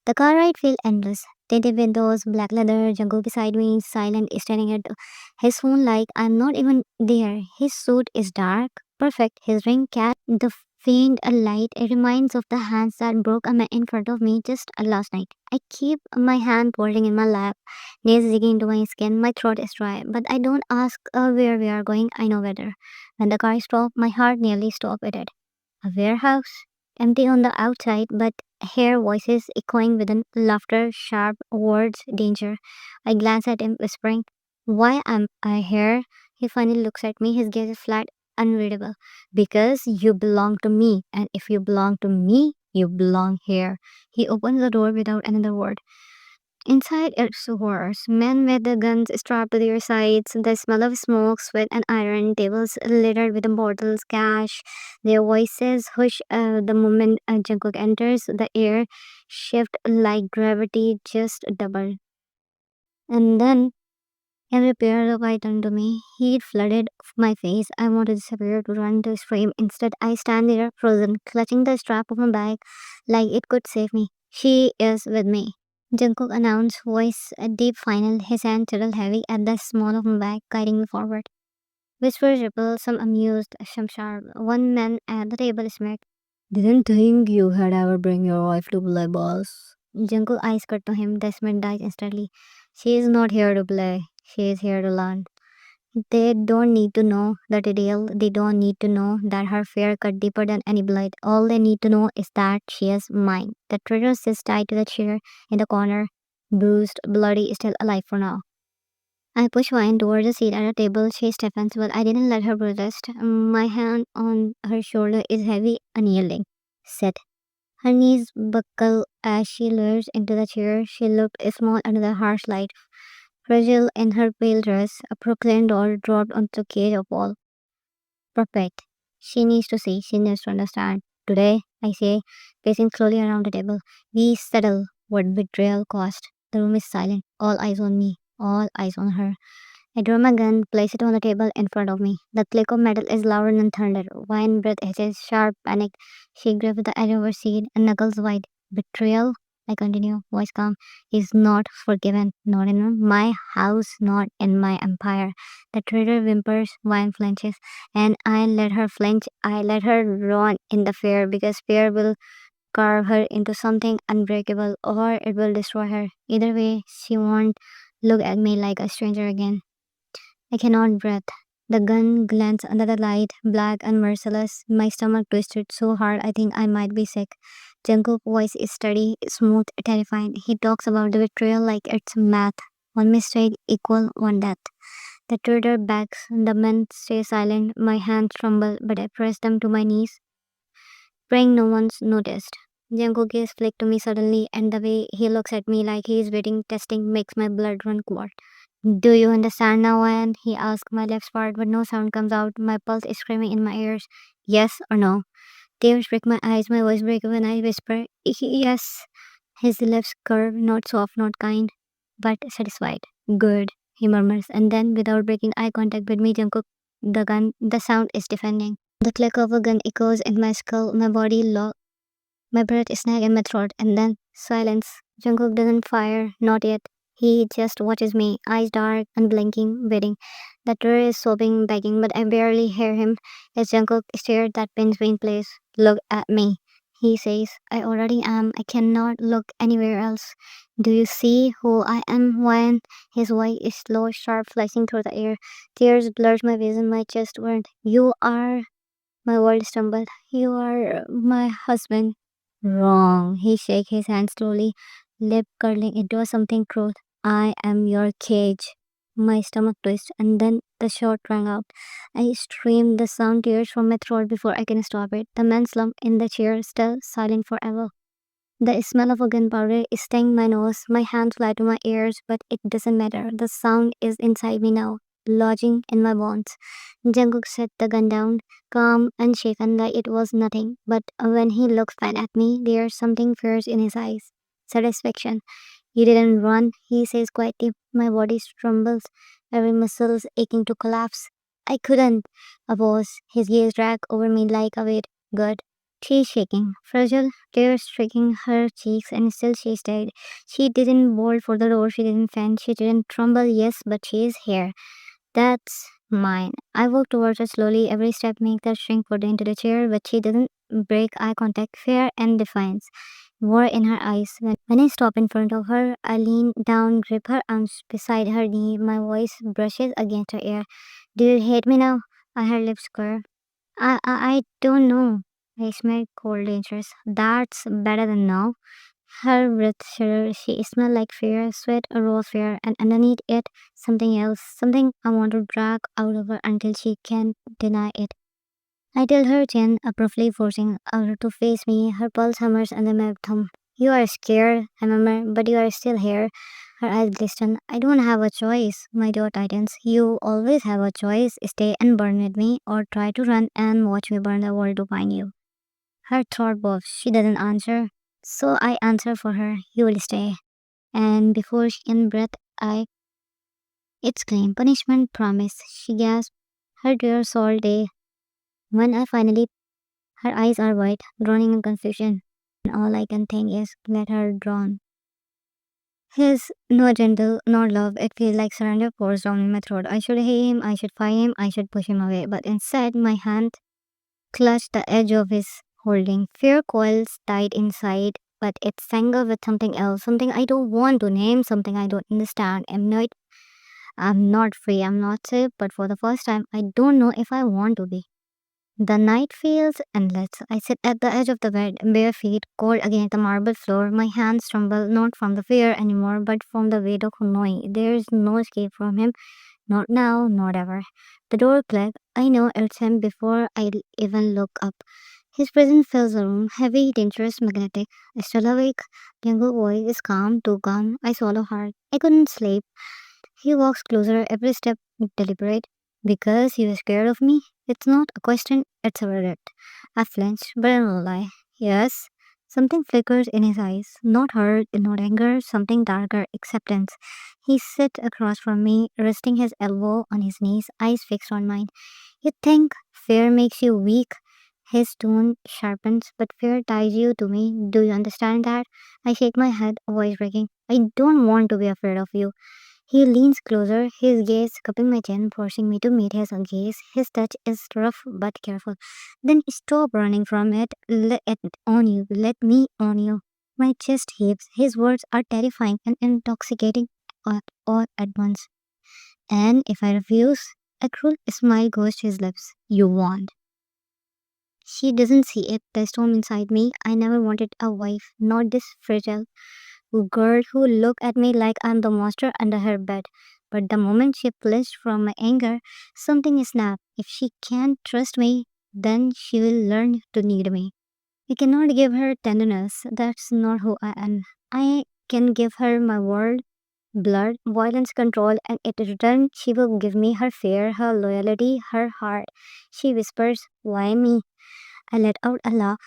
The car ride felt endless. Tinted windows, black leather, jungle beside me, silent, staring at his phone like I'm not even there. His suit is dark, perfect. His ring catch the faint light. It reminds of the hands that broke a man in front of me just last night. I keep my hand holding in my lap, nails digging into my skin. My throat is dry, but I don't ask where we are going. I know better. When the car stopped, my heart nearly stopped with it. A warehouse, empty on the outside, but hear voices echoing within, laughter, sharp words, danger. I glance at him, whispering, "Why am I here?" He finally looks at me, his gaze is flat, unreadable. "Because you belong to me, and if you belong to me, you belong here." He opens the door without another word. Inside it's worse. Men with the guns strapped to their sides, the smell of smoke, sweat, and iron, tables littered with bottles, cash. Their voices hush the moment Jungkook enters. The air shift like gravity just doubled. And then every pair of eye turned to me. Heat flooded my face. I wanted to disappear, to run, to scream. Instead, I stand there frozen, clutching the strap of my bag like it could save me. "She is with me," Jungkook announced, voice a deep final, his hand settled heavy at the small of my back, guiding me forward. Whispers rippled, some amused, some sharp. One man at the table smirked. "Didn't think you had ever bring your wife to play, boss." Jungkook eyes cut to him, the smile dies instantly. "She is not here to play, she is here to learn." They don't need to know the detail. They don't need to know that her fear cut deeper than any blade. All they need to know is that she is mine. The traitor sits tied to the chair in the corner, bruised, bloody, still alive for now. I push Wine towards the seat at the table. She stiffens, but I didn't let her protest. My hand on her shoulder is heavy, unyielding. Sit. Her knees buckle as she lowers into the chair. She looked small under the harsh light, fragile in her pale dress. A proclaimed doll dropped onto the cage of wall. Perfect. She needs to see, she needs to understand. Today, I say, pacing slowly around the table, we settle what betrayal cost. The room is silent, all eyes on me, all eyes on her. I draw my gun, place it on the table in front of me. The click of metal is louder than thunder. Wine breath hitches, sharp panic. She grips the edge of her seat and knuckles wide. Betrayal? I continue, voice calm. Is not forgiven. Not in my house, not in my empire. The traitor whimpers, Wine flinches, and I let her flinch. I let her run in the fear because fear will carve her into something unbreakable or it will destroy her. Either way, she won't look at me like a stranger again. I cannot breathe. The gun glanced under the light, black and merciless. My stomach twisted so hard I think I might be sick. Jungkook's voice is steady, smooth, terrifying. He talks about the betrayal like it's math. One mistake equal one death. The traitor backs. The men stay silent. My hands tremble, but I press them to my knees, praying no one's noticed. Jungkook gaze flicked to me suddenly, and the way he looks at me like he is waiting, testing, makes my blood run cold. "Do you understand now, Anne?" He asked. My lips part, but no sound comes out. My pulse is screaming in my ears. Yes or no? Tears break my eyes. My voice breaks when I whisper, "Yes." His lips curve, not soft, not kind, but satisfied. "Good," he murmurs, and then, without breaking eye contact with me, Jungkook, the gun, the sound is deafening. The click of a gun echoes in my skull. My body my breath snags in my throat, and then silence. Jungkook doesn't fire, not yet. He just watches me, eyes dark, unblinking, waiting. The terror is sobbing, begging, but I barely hear him. As Jungkook stares that pins me in place. "Look at me," he says. "I already am. I cannot look anywhere else. Do you see who I am when?" His voice is slow, sharp, flashing through the air. Tears blur my vision, my chest burns. "You are..." My world stumbled. "You are my husband." Wrong. He shake his hand slowly, lip curling into something truth. "I am your cage." My stomach twists, and then the shot rang out. I screamed, the sound tears from my throat before I can stop it. The man slumped in the chair, still silent forever. The smell of a gunpowder is stinging my nose. My hands fly to my ears, but it doesn't matter. The sound is inside me now, lodging in my bones. Jungkook set the gun down, calm, unshaken, like it was nothing. But when he looks back at me, there's something fierce in his eyes. Satisfaction. "You didn't run," he says quietly. My body trembles, every muscle's aching to collapse. "I couldn't." A pause. His gaze dragged over me like a weight. "Good." She is shaking, fragile, tears streaking her cheeks, and still she stayed. She didn't bolt for the door, she didn't faint, she didn't tremble, yes, but she is here. That's mine. I walked towards her slowly, every step makes her shrink further into the chair, but she doesn't break eye contact. Fear and defiance were in her eyes. When I stop in front of her, I lean down, grip her arms beside her knee. My voice brushes against her ear. Do you hate me now? Her lips curve. I don't know. I smell cold, dangerous. That's better than now. Her breath shuddered. She smelled like fear, sweat, raw fear, and underneath it, something else. Something I want to drag out of her until she can deny it. I tell her chin, abruptly forcing her to face me. Her pulse hammers under my thumb. You are scared, I murmur, but you are still here. Her eyes glisten. I don't have a choice. My jaw tightens. You always have a choice. Stay and burn with me, or try to run and watch me burn the world to find you. Her throat bobs. She doesn't answer. So I answer for her. You will stay. And before she can breathe, I exclaim, punishment promise. She gasps. Her tears all day. When I finally, her eyes are wide, drowning in confusion. And all I can think is, let her drown. His no gentle nor love, it feels like surrender pours down in my throat. I should hate him, I should fight him, I should push him away. But instead, my hand clutched the edge of his holding. Fear coils tight inside, but it's tangled with something else, something I don't want to name, something I don't understand. I'm not free, I'm not safe, but for the first time, I don't know if I want to be. The night feels endless. I sit at the edge of the bed, bare feet, cold against the marble floor. My hands tremble not from the fear anymore, but from the weight of knowing there is no escape from him. Not now, not ever. The door clicked. I know it's him before even look up. His presence fills the room, heavy, dangerous, magnetic. Still awake. Younger voice is calm, too calm. I swallow hard. I couldn't sleep. He walks closer, every step deliberate. Because he was scared of me? It's not a question, it's a verdict. I flinched, but I don't lie. Yes. Something flickers in his eyes. Not hurt, not anger, something darker, acceptance. He sits across from me, resting his elbow on his knees, eyes fixed on mine. You think fear makes you weak? His tone sharpens, but fear ties you to me. Do you understand that? I shake my head, voice breaking. I don't want to be afraid of you. He leans closer, his gaze cupping my chin, forcing me to meet his gaze. His touch is rough but careful. Then stop running from it. Let it on you. Let me on you. My chest heaves. His words are terrifying and intoxicating all at once. And if I refuse, a cruel smile goes to his lips. You want. She doesn't see it. The storm inside me. I never wanted a wife, not this fragile girl who looked at me like I'm the monster under her bed. But the moment she flinched from my anger, something snapped. If she can't trust me, then she will learn to need me. I cannot give her tenderness. That's not who I am. I can give her my world, blood, violence, control, and in return, she will give me her fear, her loyalty, her heart. She whispers, why me? I let out a laugh.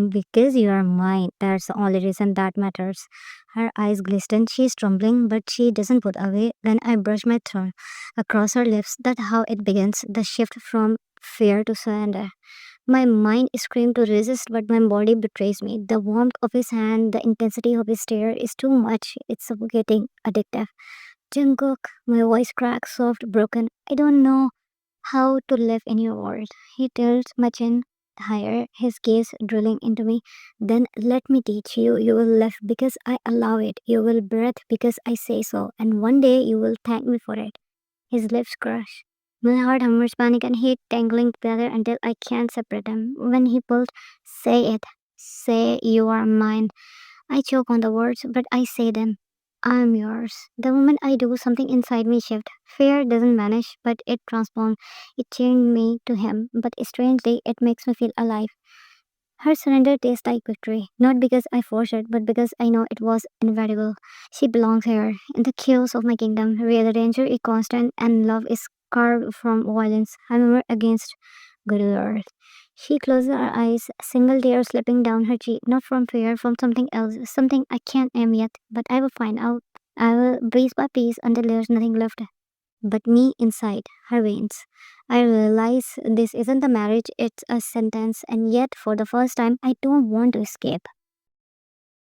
Because you are mine. That's the only reason that matters. Her eyes glisten. She's trembling, but she doesn't put away. Then I brush my thumb across her lips. That's how it begins. The shift from fear to surrender. My mind screams to resist, but my body betrays me. The warmth of his hand, the intensity of his stare is too much. It's suffocating, addictive. Jungkook, my voice cracks, soft, broken. I don't know how to live in your world. He tilts my chin higher, his gaze drilling into me. Then let me teach you. You will live because I allow it. You will breathe because I say so. And one day you will thank me for it. His lips crush. My heart hammers panic and hate tangling together until I can't separate them. When he pulled, say it. Say you are mine. I choke on the words, but I say them. I'm yours. The moment I do, something inside me shifts. Fear doesn't vanish, but it transforms. It changed me to him, but strangely, it makes me feel alive. Her surrender tastes like victory, not because I forced it, but because I know it was inevitable. She belongs here, in the chaos of my kingdom, where the danger is constant and love is carved from violence. I'm never against good earth. She closes her eyes, a single tear slipping down her cheek, not from fear, from something else, something I can't name yet, but I will find out. I will piece by piece until there's nothing left. but me inside her veins. I realize this isn't a marriage, it's a sentence, and yet for the first time, I don't want to escape.